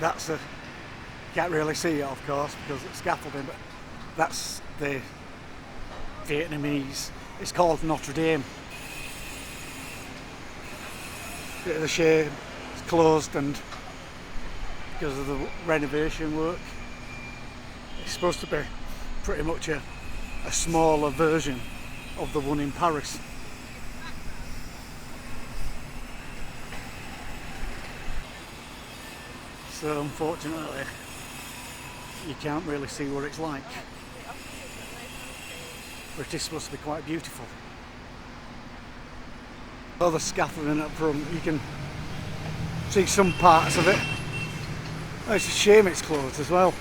That's a, can't really see it of course because it's scaffolding, but that's the Vietnamese. It's called Notre Dame. Bit of a shame it's closed, and because of the renovation work, it's supposed to be pretty much a smaller version of the one in Paris. So unfortunately you can't really see what it's like, but it is supposed to be quite beautiful. All the scaffolding up front, you can see some parts of it. Oh, it's a shame it's closed as well.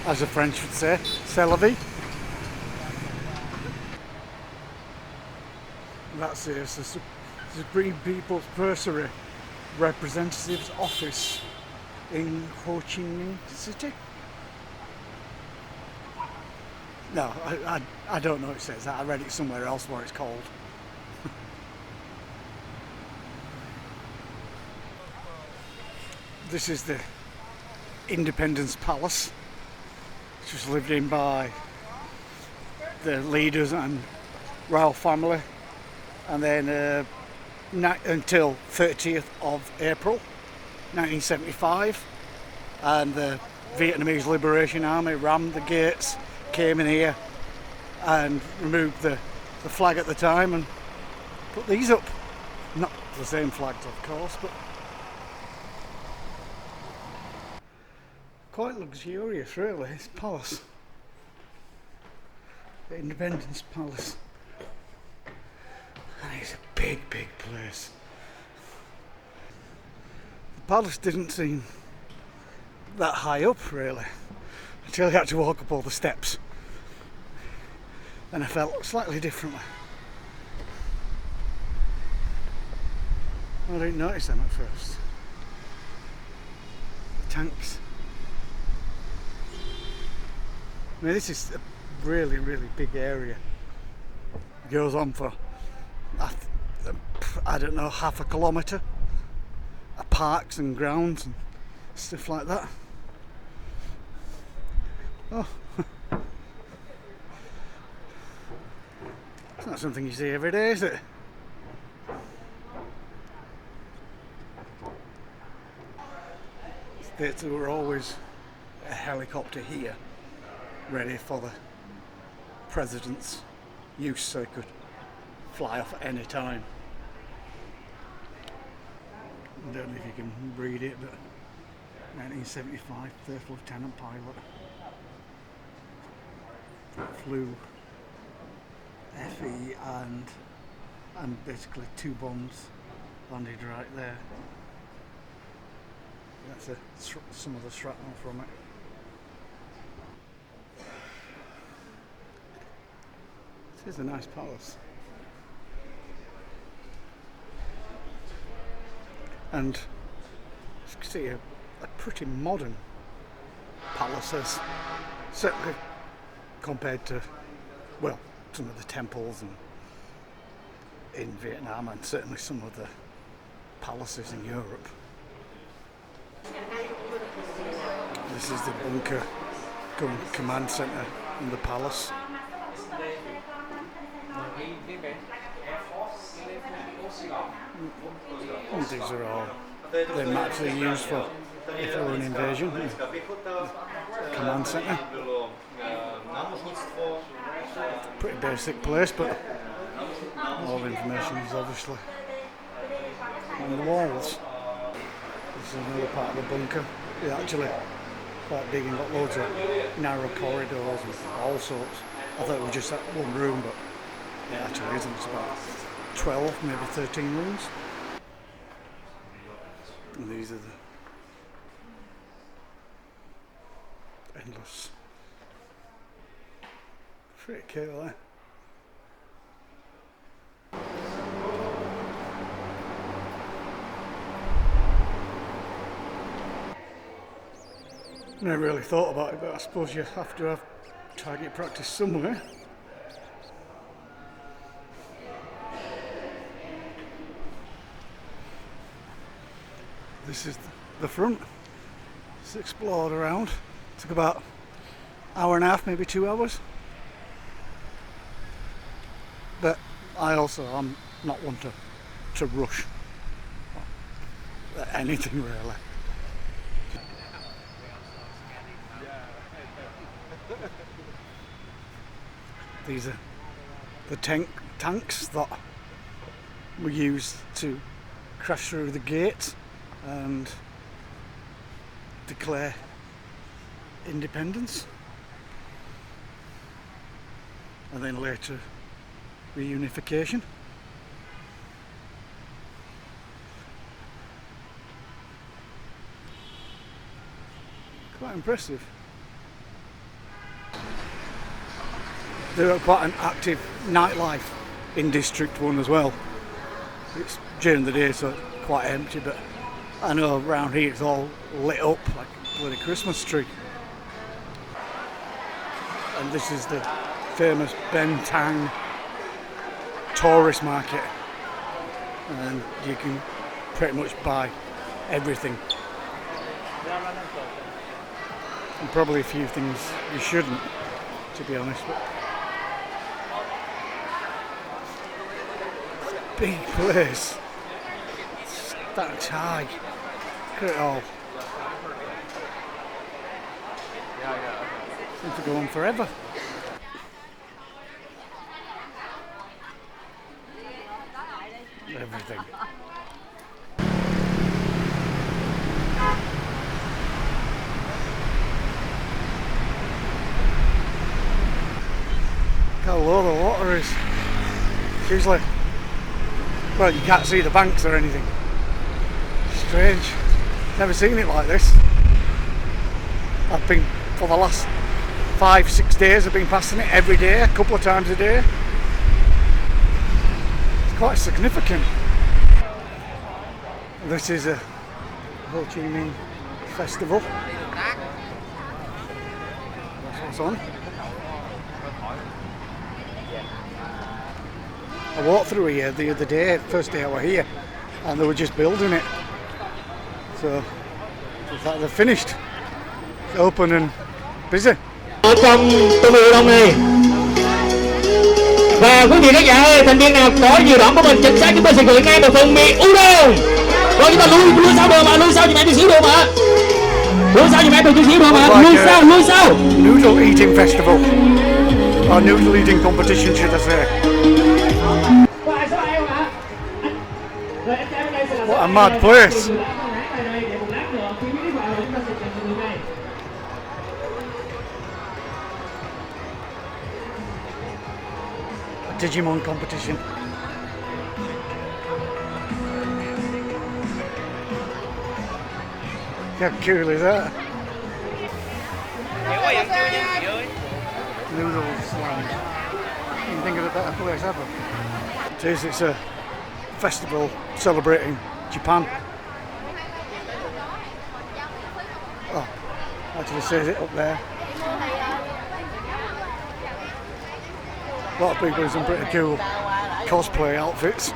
As the French would say, c'est la vie. That's it, it's the Supreme People's Bursary Representative's Office in Ho Chi Minh City. No, I don't know it says that. I read it somewhere else where it's called. This is the Independence Palace, which was lived in by the leaders and royal family, and then until 30th of April 1975, and the Vietnamese Liberation Army rammed the gates, came in here and removed the flag at the time and put these up. Not the same flags of course, but quite luxurious really, this palace. The Independence Palace. And it's a big place. The palace didn't seem that high up really, until I had to walk up all the steps. And I felt slightly differently. I didn't notice them at first. The tanks. I mean, this is a really big area. It goes on for, I don't know, half a kilometre. Parks and grounds and stuff like that. Oh, it's not something you see every day, is it? There were always a helicopter here, ready for the president's use, so he could fly off at any time. I don't know if you can read it, but 1975, first lieutenant pilot flew FE and basically two bombs landed right there. That's some of the shrapnel from it. This is a nice palace. And you can see a pretty modern palace, certainly compared to, well, some of the temples in Vietnam and certainly some of the palaces in Europe. This is the bunker command centre in the palace. And these are all they're actually used for if there were an invasion. Command centre. Pretty basic place, but all the information is obviously on the walls. This is another part of the bunker. It's actually quite big and got loads of narrow corridors and all sorts. I thought it was just that one room, but it actually isn't. It's about 12, maybe 13 rooms. And these are the endless. Pretty cool, eh? Never really thought about it, but I suppose you have to have target practice somewhere. This is the front. It's explored around. Took about an hour and a half, maybe 2 hours. But I'm not one to rush anything really. These are the tanks that were used to crash through the gate and declare independence, and then later reunification. Quite impressive. There are quite an active nightlife in District 1 as well. It's during the day, so it's quite empty, but I know around here it's all lit up like a bloody Christmas tree. And this is the famous Ben Tang tourist market, and you can pretty much buy everything. And probably a few things you shouldn't, to be honest. But big place. Stacked high. Look at it all. Seems to go on forever. Everything. Look how low the water is. It's usually, well, you can't see the banks or anything. Strange. Never seen it like this. I've been, for the last 5-6 days, I've been passing it every day, a couple of times a day. It's quite significant. This is a Ho Chi Minh Festival. That's what's on. I walked through here the other day, first day I was here, and they were just building it. So, it's like they're finished. It's open and busy. Ở trong tuần lễ đông này, và quý vị khán giả ơi, thành viên nào có dự đoán của mình chính xác chúng tôi sẽ gửi ngay một phần mì udon. Rồi chúng ta lui sau đồ mà, lui sau giùm em chút xíu đồ mà, lui sau giùm em chút xíu đồ mà, lui sau. Noodle eating festival, or noodle eating competition, should I say? What a mad place! A Digimon competition. How cool is that? Noodles land. You can think of a better place ever. It is, it's a festival celebrating Japan. Oh, actually says it up there. A lot of people in some pretty cool cosplay outfits.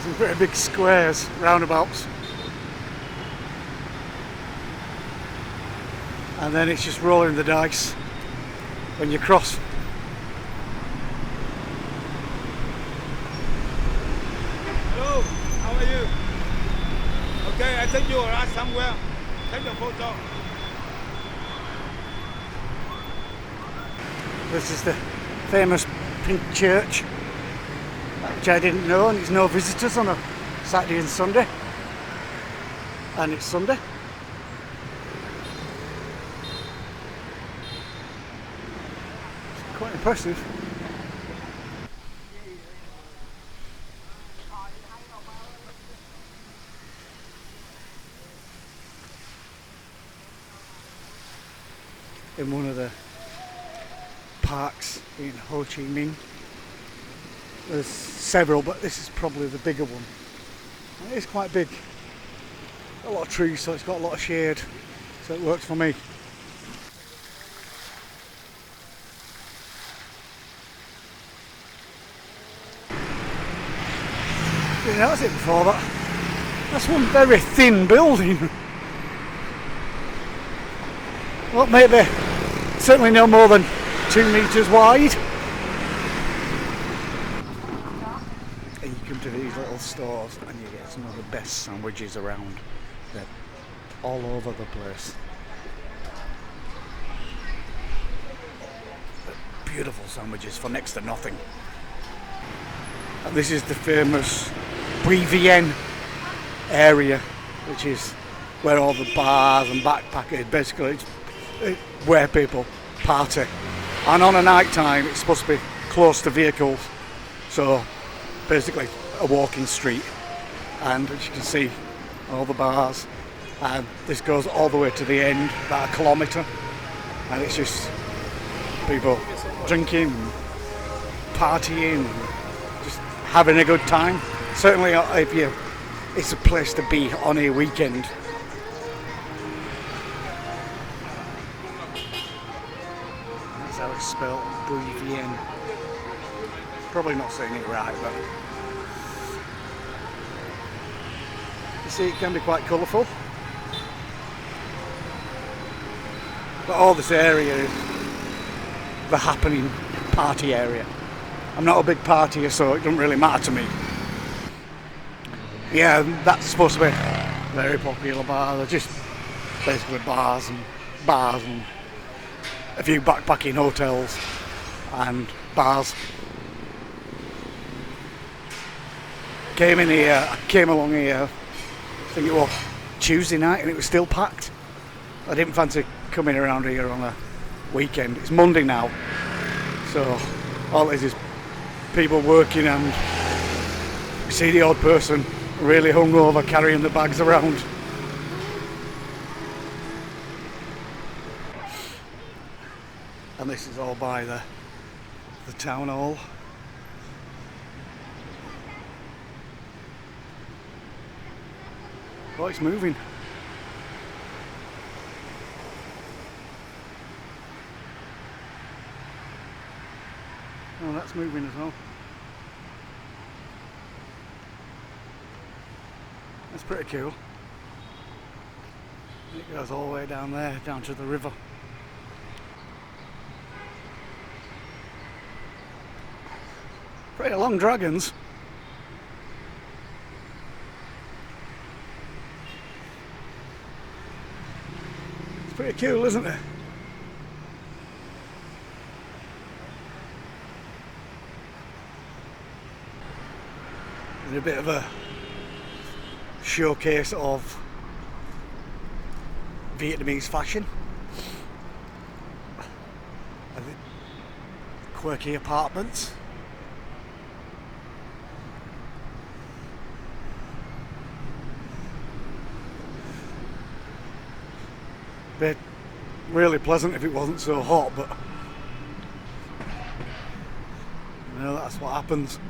Some pretty big squares, roundabouts. And then it's just rolling the dice when you cross. Hello, how are you? Okay, I take you around somewhere. Take the photo. This is the famous pink church, which I didn't know, and there's no visitors on a Saturday and Sunday. And it's Sunday. It's quite impressive. In one of the parks in Ho Chi Minh. There's several, but this is probably the bigger one. And it is quite big. A lot of trees, so it's got a lot of shade, so it works for me. Didn't notice it before, but that's one very thin building. Well, maybe certainly no more than 2 metres wide. And you come to these little stores and you get some of the best sandwiches around. They're all over the place. Beautiful sandwiches for next to nothing. And this is the famous Vivienne area, which is where all the bars and backpackers, basically it's where people party. And on a night time it's supposed to be close to vehicles, so basically a walking street. And as you can see, all the bars, and this goes all the way to the end, about 1 kilometre, and it's just people drinking, partying, just having a good time. Certainly it's a place to be on a weekend. That's how it's spelled, Vivienne. Probably not saying it right, but you see it can be quite colourful. But all this area is the happening party area. I'm not a big partier, so it doesn't really matter to me. Yeah, that's supposed to be a very popular bar. They're just basically bars and a few backpacking hotels and bars. Came along here, I think it was Tuesday night, and it was still packed. I didn't fancy coming around here on a weekend. It's Monday now, so all it is people working, and you see the odd person really hungover carrying the bags around. And this is all by the town hall. Oh, it's moving. Oh, that's moving as well. That's pretty cool. It goes all the way down there, down to the river. Pretty long dragons. It's pretty cool, isn't it? A bit of a showcase of Vietnamese fashion. And the quirky apartments. Be really pleasant if it wasn't so hot, but you know, that's what happens.